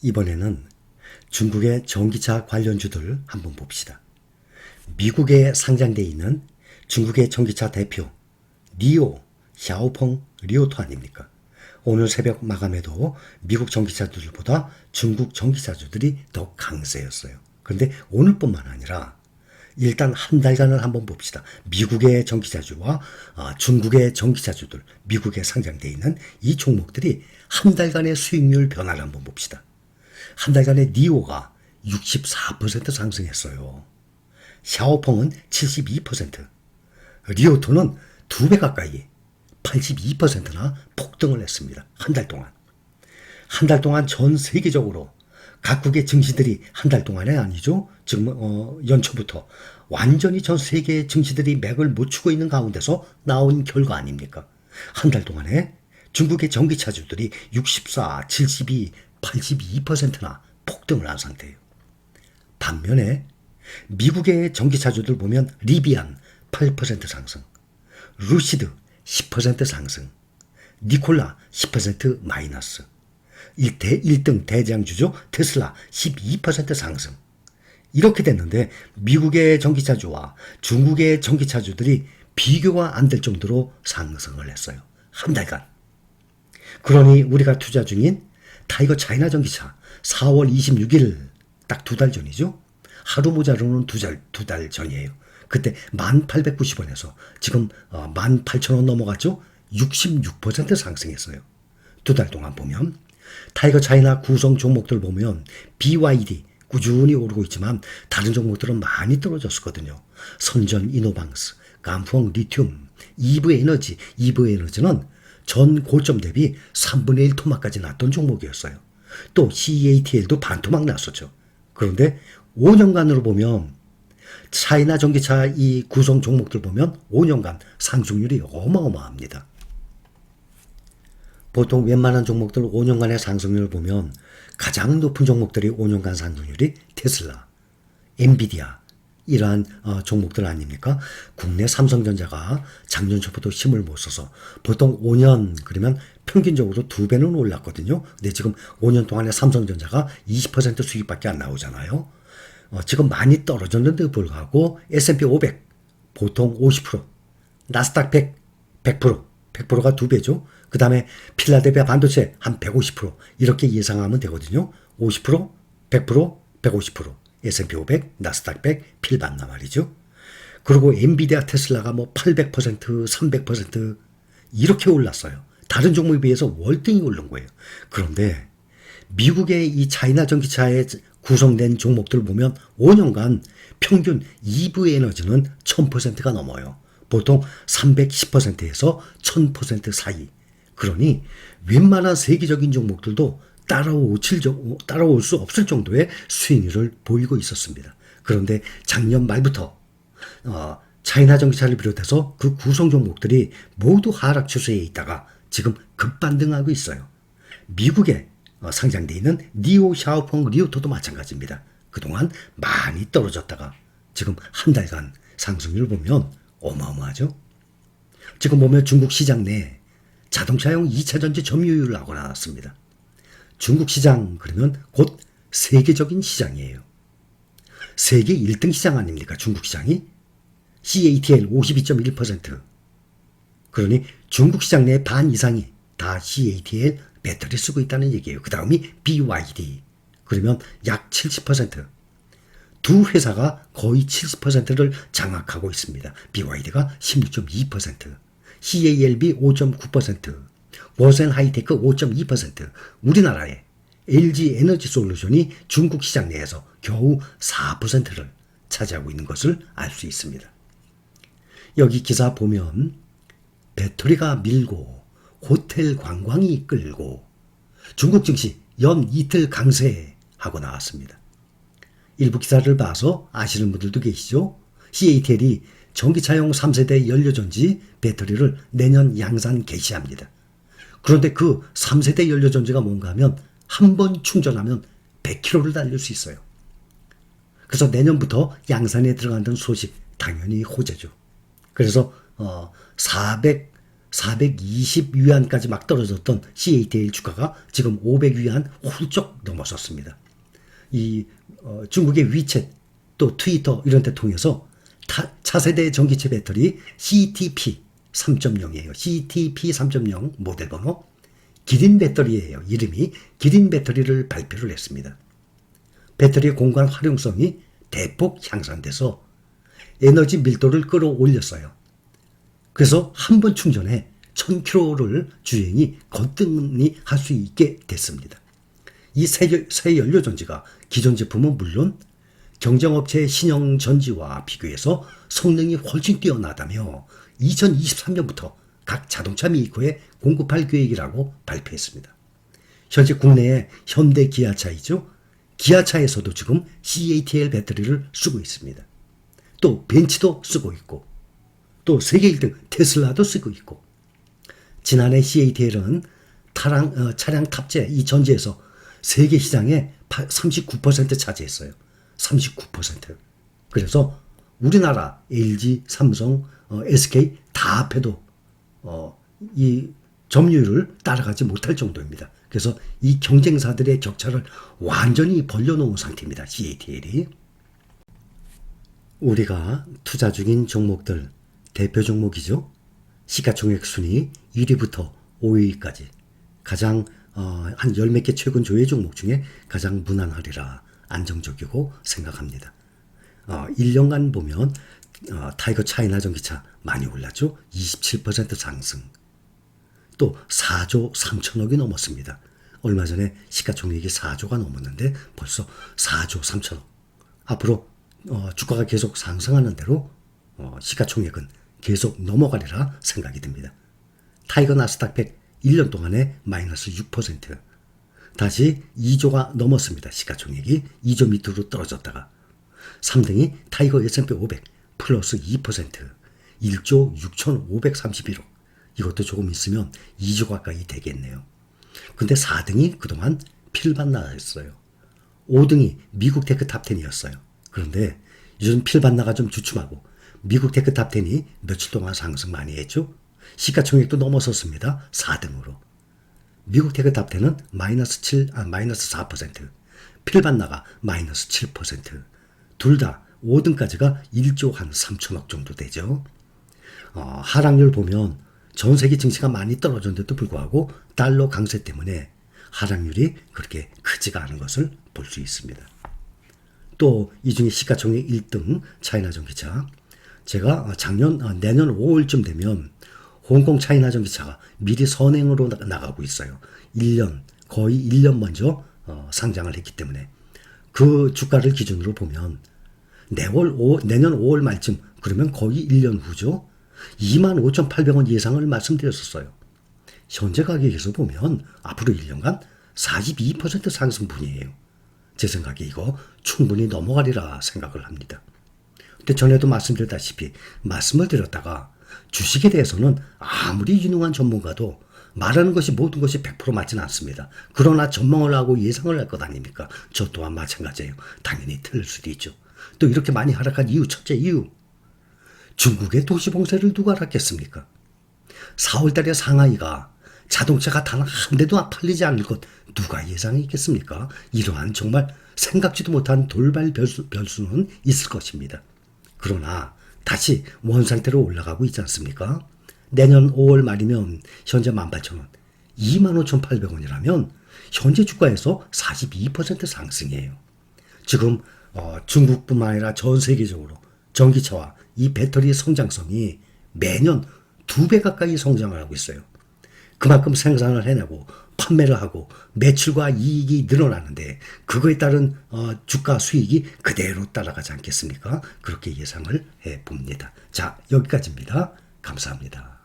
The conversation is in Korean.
이번에는 중국의 전기차 관련주들 한번 봅시다. 미국에 상장돼 있는 중국의 전기차 대표 니오 샤오펑 리오토 아닙니까? 오늘 새벽 마감에도 미국 전기차주들보다 중국 전기차주들이 더 강세였어요. 그런데 오늘뿐만 아니라 일단 한 달간을 한번 봅시다. 미국의 전기차주와 중국의 전기차주들, 미국에 상장돼 있는 이 종목들이 한 달간의 수익률 변화를 한번 봅시다. 한 달간에 니오가 64% 상승했어요. 샤오펑은 72%, 리오토는 2배 가까이 82%나 폭등을 했습니다. 한 달 동안. 한 달 동안 전 세계적으로 각국의 증시들이 한 달 동안에 아니죠. 지금 연초부터 완전히 전 세계의 증시들이 맥을 못 추고 있는 가운데서 나온 결과 아닙니까? 한 달 동안에 중국의 전기차주들이 64, 72, 82%나 폭등을 한 상태예요. 반면에 미국의 전기차주들 보면 리비안 8% 상승, 루시드 10% 상승, 니콜라 10% 마이너스, 1등 대장주죠. 테슬라 12% 상승. 이렇게 됐는데 미국의 전기차주와 중국의 전기차주들이 비교가 안 될 정도로 상승을 했어요. 한 달간. 그러니 우리가 투자 중인 타이거 차이나 전기차 4월 26일 딱 2달 전이죠. 하루 모자로는 두 달 전이에요. 그때 1890원에서 지금 18,000원 넘어갔죠. 66% 상승했어요. 2달 동안 보면 타이거 차이나 구성 종목들 보면 BYD 꾸준히 오르고 있지만 다른 종목들은 많이 떨어졌었거든요. 선전 이노방스, 감풍 리튬, 이브에너지, 이브에너지는 전 고점 대비 3분의 1 토막까지 났던 종목이었어요. 또 CATL도 반토막 났었죠. 그런데 5년간으로 보면 차이나 전기차 이 구성 종목들 보면 5년간 상승률이 어마어마합니다. 보통 웬만한 종목들 5년간의 상승률을 보면 가장 높은 종목들이 5년간 상승률이 테슬라, 엔비디아 이러한 종목들 아닙니까? 국내 삼성전자가 작년 초부터 힘을 못 써서 보통 5년 그러면 평균적으로 2배는 올랐거든요. 근데 지금 5년 동안에 삼성전자가 20% 수익밖에 안 나오잖아요. 지금 많이 떨어졌는데도 불구하고 S&P 500 보통 50%, 나스닥 100, 100%가 2배죠. 그 다음에 필라델피아 반도체 한 150% 이렇게 예상하면 되거든요. 50%, 100%, 150%, S&P 500, 나스닥 100, 필반나 말이죠. 그리고 엔비디아 테슬라가 뭐 800%, 300% 이렇게 올랐어요. 다른 종목에 비해서 월등히 오른 거예요. 그런데 미국의 이 차이나 전기차에 구성된 종목들 보면 5년간 평균 EV 에너지는 1000%가 넘어요. 보통 310%에서 1000% 사이. 그러니 웬만한 세계적인 종목들도 따라올 수 없을 정도의 수익률을 보이고 있었습니다. 그런데 작년 말부터 차이나 전기차를 비롯해서 그 구성 종목들이 모두 하락 추세에 있다가 지금 급반등하고 있어요. 미국에 상장돼 있는 니오 샤오펑 리오토도 마찬가지입니다. 그동안 많이 떨어졌다가 지금 한 달간 상승률 보면 어마어마하죠. 지금 보면 중국 시장 내 자동차용 2차전지 점유율을 하고 나왔습니다. 중국 시장 그러면 곧 세계적인 시장이에요. 세계 1등 시장 아닙니까? 중국 시장이 CATL 52.1%. 그러니 중국 시장 내 반 이상이 다 CATL 배터리 쓰고 있다는 얘기예요. 그 다음이 BYD. 그러면 약 70%. 두 회사가 거의 70%를 장악하고 있습니다. BYD가 16.2%, CALB 5.9%, 워센 하이테크 5.2%, 우리나라의 LG 에너지 솔루션이 중국 시장 내에서 겨우 4%를 차지하고 있는 것을 알 수 있습니다. 여기 기사 보면 배터리가 밀고 호텔 관광이 끌고 중국 증시 연 이틀 강세하고 나왔습니다. 일부 기사를 봐서 아시는 분들도 계시죠? CATL이 전기차용 3세대 연료전지 배터리를 내년 양산 개시합니다. 그런데 그 3세대 연료전지가 뭔가 하면 한 번 충전하면 100km를 달릴 수 있어요. 그래서 내년부터 양산에 들어간다는 소식 당연히 호재죠. 그래서 420위안까지 막 떨어졌던 CATL 주가가 지금 500위안 훌쩍 넘어섰습니다. 중국의 위챗 또 트위터 이런 데 통해서 차세대 전기차 배터리 CTP 3.0이에요. CTP 3.0 모델 번호 기린 배터리예요. 이름이 기린 배터리를 발표를 했습니다. 배터리의 공간 활용성이 대폭 향상돼서 에너지 밀도를 끌어올렸어요. 그래서 한 번 충전에 1000km를 주행이 거뜬히 할 수 있게 됐습니다. 이 새 연료전지가 기존 제품은 물론 경쟁업체의 신형 전지와 비교해서 성능이 훨씬 뛰어나다며 2023년부터 각 자동차 메이커에 공급할 계획이라고 발표했습니다. 현재 국내에 현대 기아차이죠. 기아차에서도 지금 CATL 배터리를 쓰고 있습니다. 또 벤츠도 쓰고 있고 또 세계 1등 테슬라도 쓰고 있고 지난해 CATL은 차량 탑재 이 전지에서 세계 시장의 39% 차지했어요. 39%. 그래서 우리나라 LG, 삼성, SK 다 합해도 이 점유율을 따라가지 못할 정도입니다. 그래서 이 경쟁사들의 격차를 완전히 벌려놓은 상태입니다. CATL이. 우리가 투자 중인 종목들 대표 종목이죠. 시가총액 순위 1위부터 5위까지 가장 한 열 몇 개 최근 조회 종목 중에 가장 무난하리라 안정적이고 생각합니다. 1년간 보면 타이거 차이나 전기차 많이 올랐죠. 27% 상승. 또 4조 3천억이 넘었습니다. 얼마 전에 시가총액이 4조가 넘었는데 벌써 4조 3천억. 앞으로 주가가 계속 상승하는 대로 시가총액은 계속 넘어가리라 생각이 듭니다. 타이거 나스닥 100 1년 동안에 마이너스 6%. 다시 2조가 넘었습니다. 시가총액이 2조 밑으로 떨어졌다가 3등이 타이거 S&P 500 플러스 2%. 1조 6,531억. 이것도 조금 있으면 2조 가까이 되겠네요. 근데 4등이 그동안 필반나였어요. 5등이 미국 테크 탑10이었어요. 그런데 요즘 필반나가 좀 주춤하고 미국 테크 탑10이 며칠 동안 상승 많이 했죠. 시가총액도 넘어섰습니다. 4등으로. 미국 테크 탑10은 마이너스 4%, 필반나가 마이너스 7%. 둘 다 5등까지가 1조 한 3천억 정도 되죠. 하락률 보면 전 세계 증시가 많이 떨어졌는데도 불구하고 달러 강세 때문에 하락률이 그렇게 크지가 않은 것을 볼 수 있습니다. 또 이 중에 시가총액 1등 차이나 전기차. 제가 내년 5월쯤 되면 홍콩 차이나 전기차가 미리 선행으로 나가고 있어요. 거의 1년 먼저 상장을 했기 때문에 그 주가를 기준으로 보면 내년 5월 말쯤 그러면 거의 1년 후죠. 25,800원 예상을 말씀드렸었어요. 현재 가격에서 보면 앞으로 1년간 42% 상승분이에요. 제 생각에 이거 충분히 넘어가리라 생각을 합니다. 근데 전에도 말씀드렸다시피 말씀을 드렸다가 주식에 대해서는 아무리 유능한 전문가도 말하는 것이 모든 것이 100% 맞지는 않습니다. 그러나 전망을 하고 예상을 할 것 아닙니까? 저 또한 마찬가지예요. 당연히 틀릴 수도 있죠. 또 이렇게 많이 하락한 이유, 첫째 이유. 중국의 도시 봉쇄를 누가 알았겠습니까? 4월 달에 상하이가 자동차가 단 한 대도 팔리지 않을 것 누가 예상했겠습니까? 이러한 정말 생각지도 못한 돌발 변수는 있을 것입니다. 그러나 다시 원상태로 올라가고 있지 않습니까? 내년 5월 말이면 현재 18,000원, 25,800원이라면 현재 주가에서 42% 상승이에요. 지금 중국뿐만 아니라 전 세계적으로 전기차와 이 배터리의 성장성이 매년 2배 가까이 성장을 하고 있어요. 그만큼 생산을 해내고 판매를 하고 매출과 이익이 늘어나는데 그거에 따른 주가 수익이 그대로 따라가지 않겠습니까? 그렇게 예상을 해봅니다. 자, 여기까지입니다. 감사합니다.